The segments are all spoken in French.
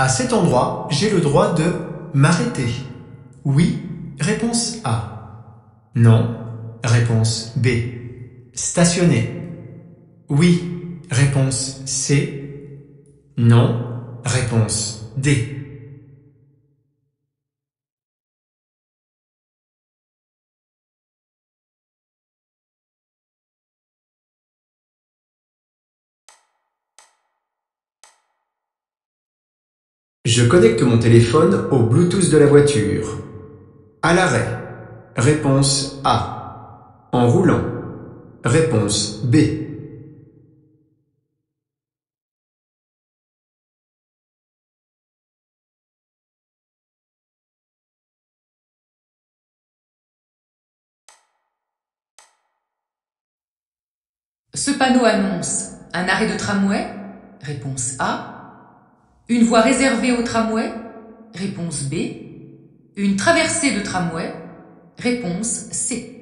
À cet endroit, j'ai le droit de m'arrêter. Oui, réponse A. Non, réponse B. Stationner. Oui, réponse C. Non, réponse D. Je connecte mon téléphone au Bluetooth de la voiture. À l'arrêt. Réponse A. En roulant. Réponse B. Ce panneau annonce un arrêt de tramway, réponse A. Une voie réservée au tramway, réponse B. Une traversée de tramway, réponse C.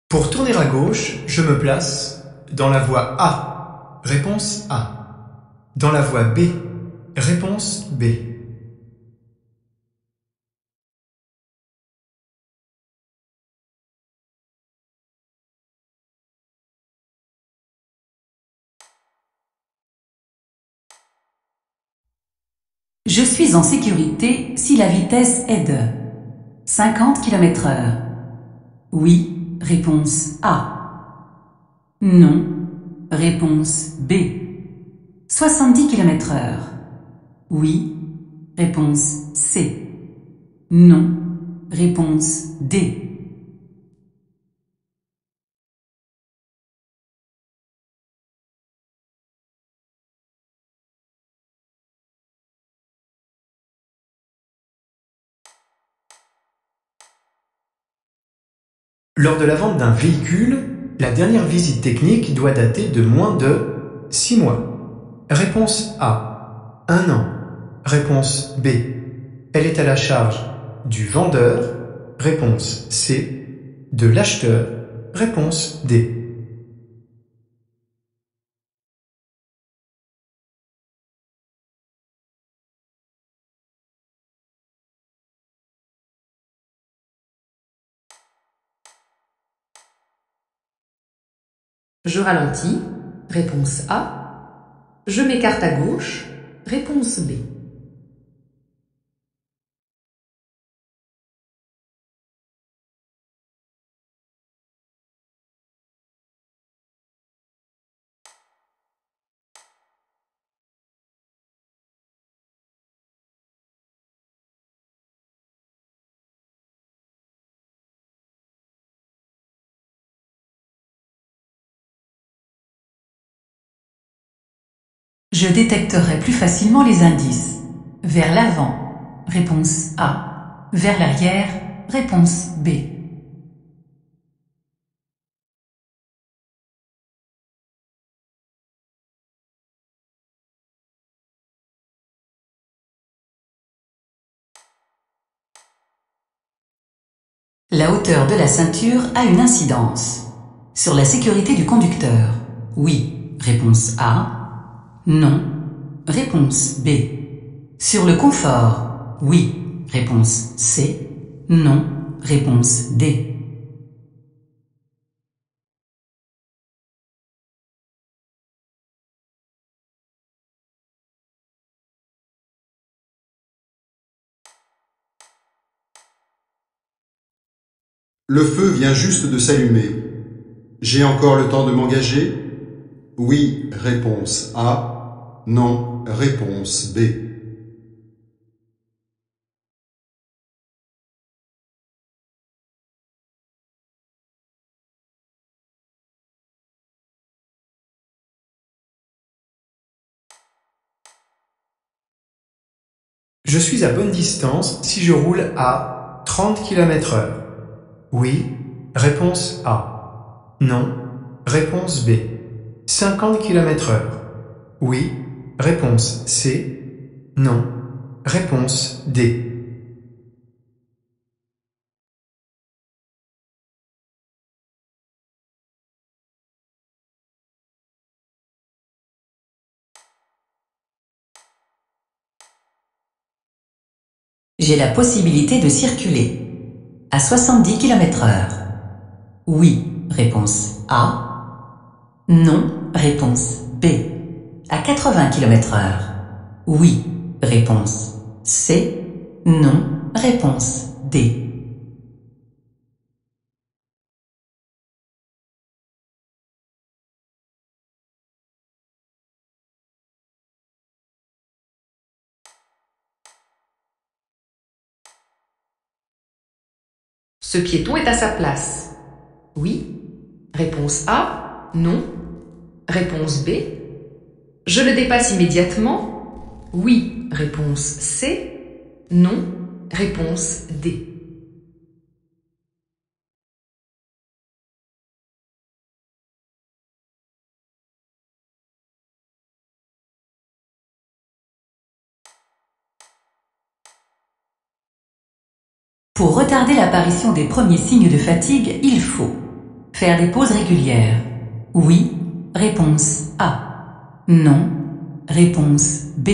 Pour tourner à gauche, je me place dans la voie A. Réponse A. Dans la voie B. Réponse B. Je suis en sécurité si la vitesse est de 50 km/h. Oui, réponse A. Non, réponse B. 70 km/h. Oui, réponse C. Non, réponse D. Lors de la vente d'un véhicule, la dernière visite technique doit dater de moins de 6 mois. Réponse A. 1 an. Réponse B. Elle est à la charge du vendeur. Réponse C. De l'acheteur. Réponse D. Je ralentis, réponse A. Je m'écarte à gauche, réponse B. Je détecterai plus facilement les indices. Vers l'avant, réponse A. Vers l'arrière, réponse B. La hauteur de la ceinture a une incidence. Sur la sécurité du conducteur. Oui, réponse A. Non, réponse B. Sur le confort. Oui, réponse C. Non, réponse D. Le feu vient juste de s'allumer. J'ai encore le temps de m'engager? Oui, réponse A. Non, réponse B. Je suis à bonne distance si je roule à 30 km/h. Oui, réponse A. Non, réponse B. 50 km/h. Oui, réponse C. Non, réponse D. J'ai la possibilité de circuler à 70 km/h. Oui, réponse A. Non, réponse B. À 80 km/h. Oui, réponse C. Non, réponse D. Ce piéton est à sa place. Oui. Réponse A. Non. Réponse B. Je le dépasse immédiatement. Oui. Réponse C. Non. Réponse D. Pour retarder l'apparition des premiers signes de fatigue, il faut faire des pauses régulières. Oui, réponse A. Non, réponse B.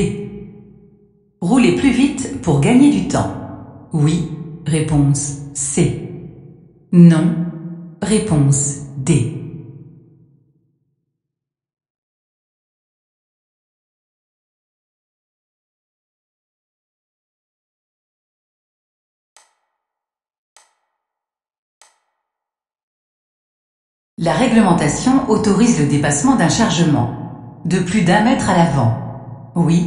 Rouler plus vite pour gagner du temps. Oui, réponse C. Non, réponse D. La réglementation autorise le dépassement d'un chargement de plus d'1 mètre à l'avant. Oui,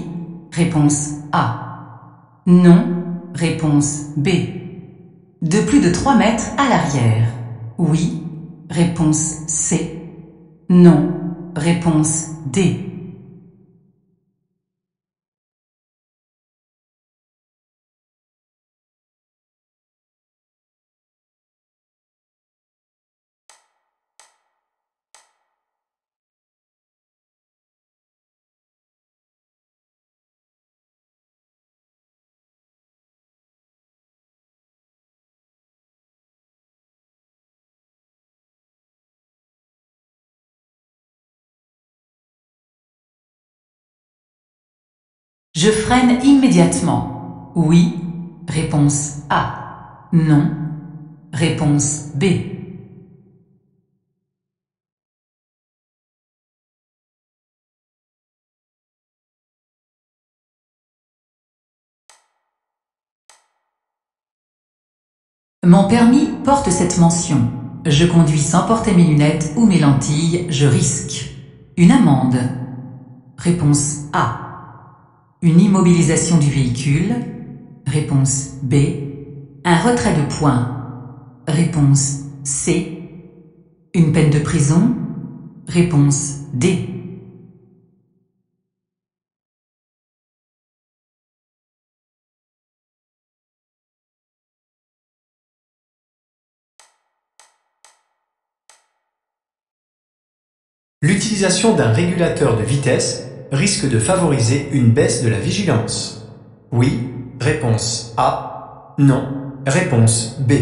réponse A. Non, réponse B. De plus de 3 mètres à l'arrière. Oui, réponse C. Non, réponse D. Je freine immédiatement. Oui, réponse A. Non, réponse B. Mon permis porte cette mention. Je conduis sans porter mes lunettes ou mes lentilles, je risque une amende. Réponse A. Une immobilisation du véhicule. Réponse B. Un retrait de points. Réponse C. Une peine de prison. Réponse D. L'utilisation d'un régulateur de vitesse risque de favoriser une baisse de la vigilance. Oui, réponse A. Non, réponse B.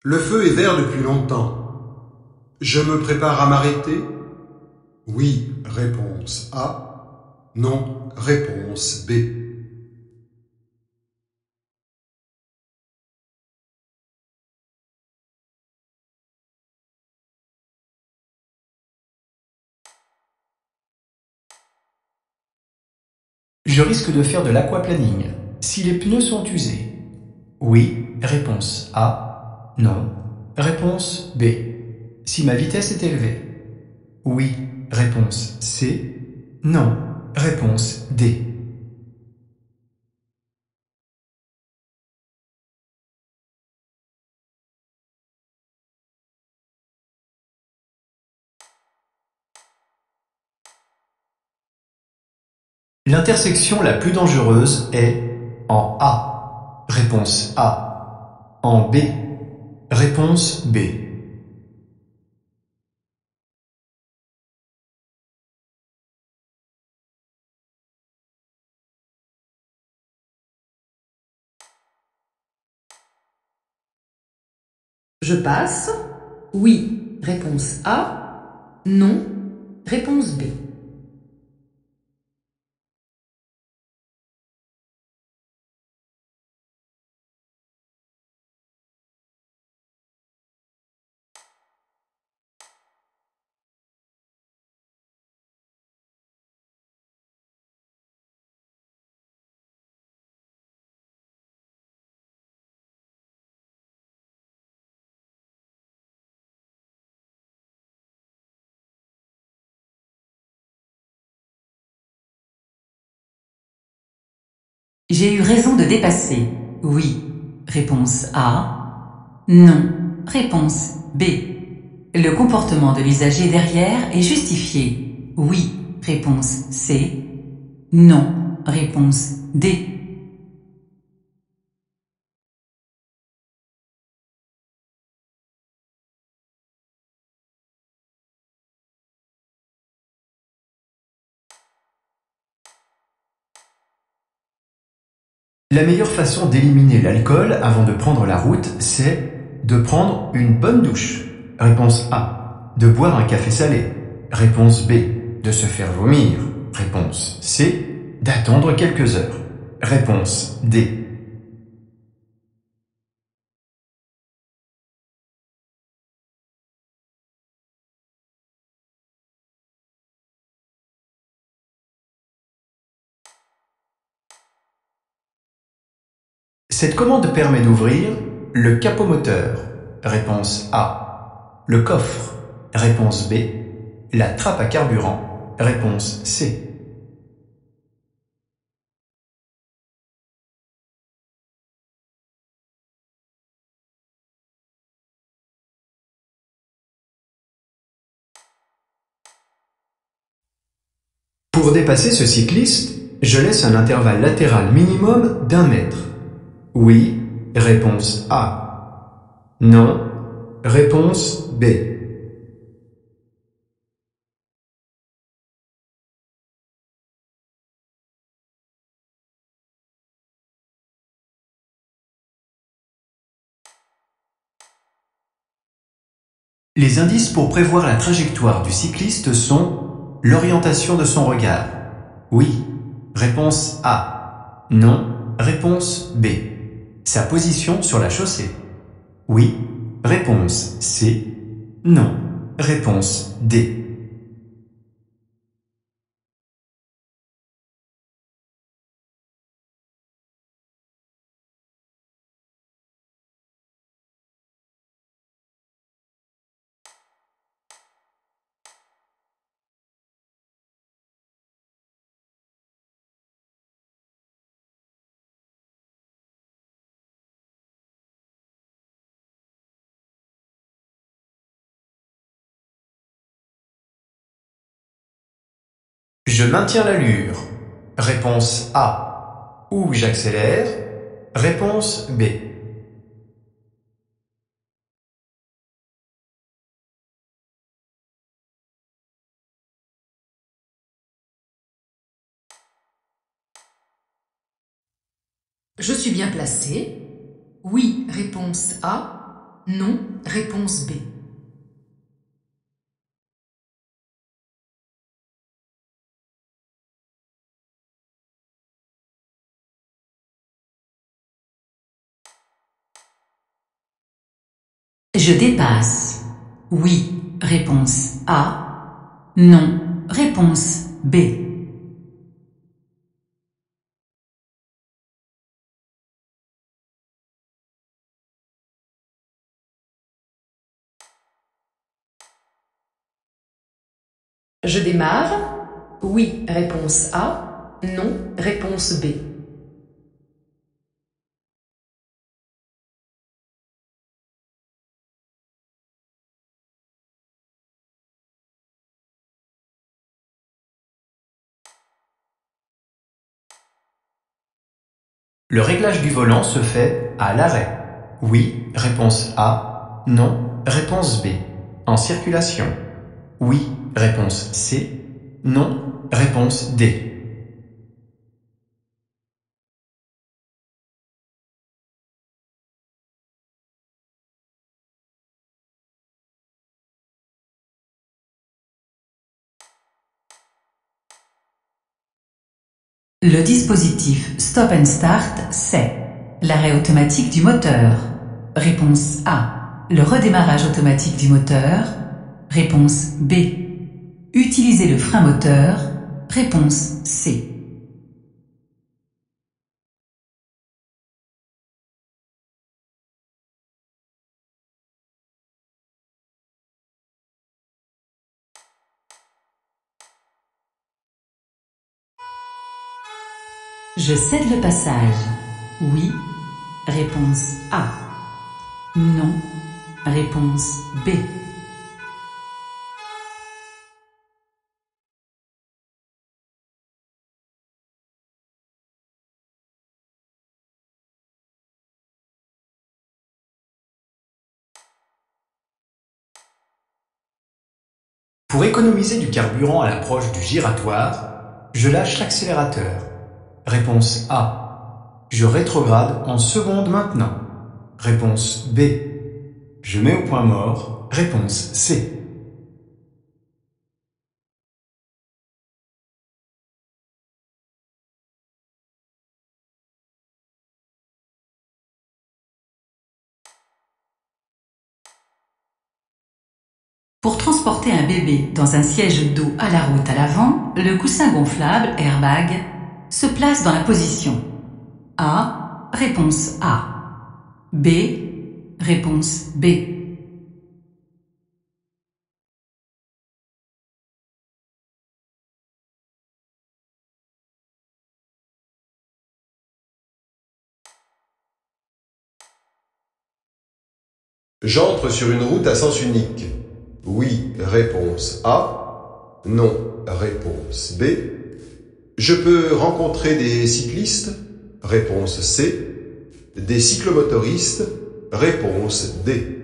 Le feu est vert depuis longtemps. Je me prépare à m'arrêter? Oui, réponse A. Non, réponse B. Je risque de faire de l'aquaplaning si les pneus sont usés. Oui, réponse A. Non, réponse B. Si ma vitesse est élevée. Oui, réponse C. Non, réponse D. L'intersection la plus dangereuse est en A. Réponse A. En B. Réponse B. Je passe. Oui, réponse A. Non, réponse B. J'ai eu raison de dépasser. Oui. Réponse A. Non. Réponse B. Le comportement de l'usager derrière est justifié. Oui. Réponse C. Non. Réponse D. La meilleure façon d'éliminer l'alcool avant de prendre la route, c'est de prendre une bonne douche. Réponse A. De boire un café salé. Réponse B. De se faire vomir. Réponse C. D'attendre quelques heures. Réponse D. Cette commande permet d'ouvrir le capot moteur. Réponse A. Le coffre. Réponse B. La trappe à carburant. Réponse C. Pour dépasser ce cycliste, je laisse un intervalle latéral minimum d'1 mètre. Oui, réponse A. Non, réponse B. Les indices pour prévoir la trajectoire du cycliste sont l'orientation de son regard. Oui, réponse A. Non, réponse B. Sa position sur la chaussée. Oui, réponse C. Non, réponse D. Je maintiens l'allure. Réponse A. Ou j'accélère. Réponse B. Je suis bien placé. Oui, réponse A. Non, réponse B. Je dépasse. Oui. Réponse A. Non. Réponse B. Je démarre. Oui, réponse A. Non, réponse B. Le réglage du volant se fait à l'arrêt. Oui, réponse A. Non, réponse B. En circulation. Oui, réponse C. Non, réponse D. Le dispositif Stop and Start, c'est l'arrêt automatique du moteur. Réponse A. Le redémarrage automatique du moteur. Réponse B. Utiliser le frein moteur. Réponse C. Je cède le passage. Oui. Réponse A. Non. Réponse B. Pour économiser du carburant à l'approche du giratoire, je lâche l'accélérateur. Réponse A. Je rétrograde en seconde maintenant. Réponse B. Je mets au point mort. Réponse C. Pour transporter un bébé dans un siège dos à la route à l'avant, le coussin gonflable, airbag, se place dans la position A. Réponse A. B. Réponse B. J'entre sur une route à sens unique. Oui, réponse A. Non, réponse B. Je peux rencontrer des cyclistes? Réponse C. Des cyclomotoristes? Réponse D.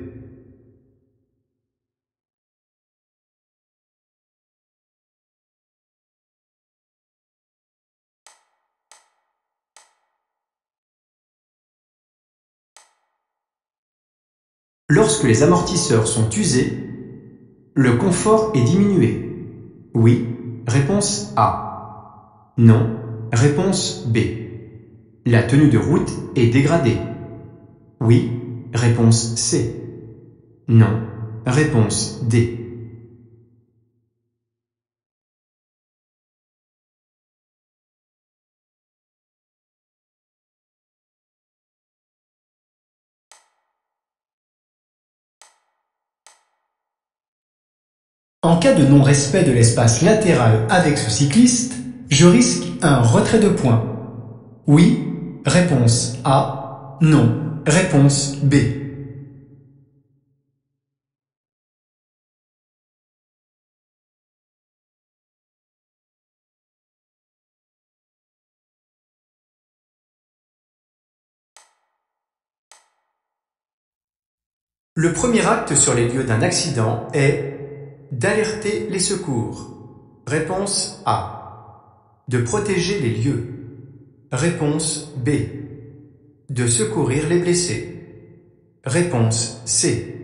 Lorsque les amortisseurs sont usés, le confort est diminué. Oui, réponse A. Non, réponse B. La tenue de route est dégradée. Oui, réponse C. Non, réponse D. En cas de non-respect de l'espace latéral avec ce cycliste, je risque un retrait de points. Oui, réponse A. Non, réponse B. Le premier acte sur les lieux d'un accident est d'alerter les secours. Réponse A. De protéger les lieux. Réponse B. De secourir les blessés. Réponse C.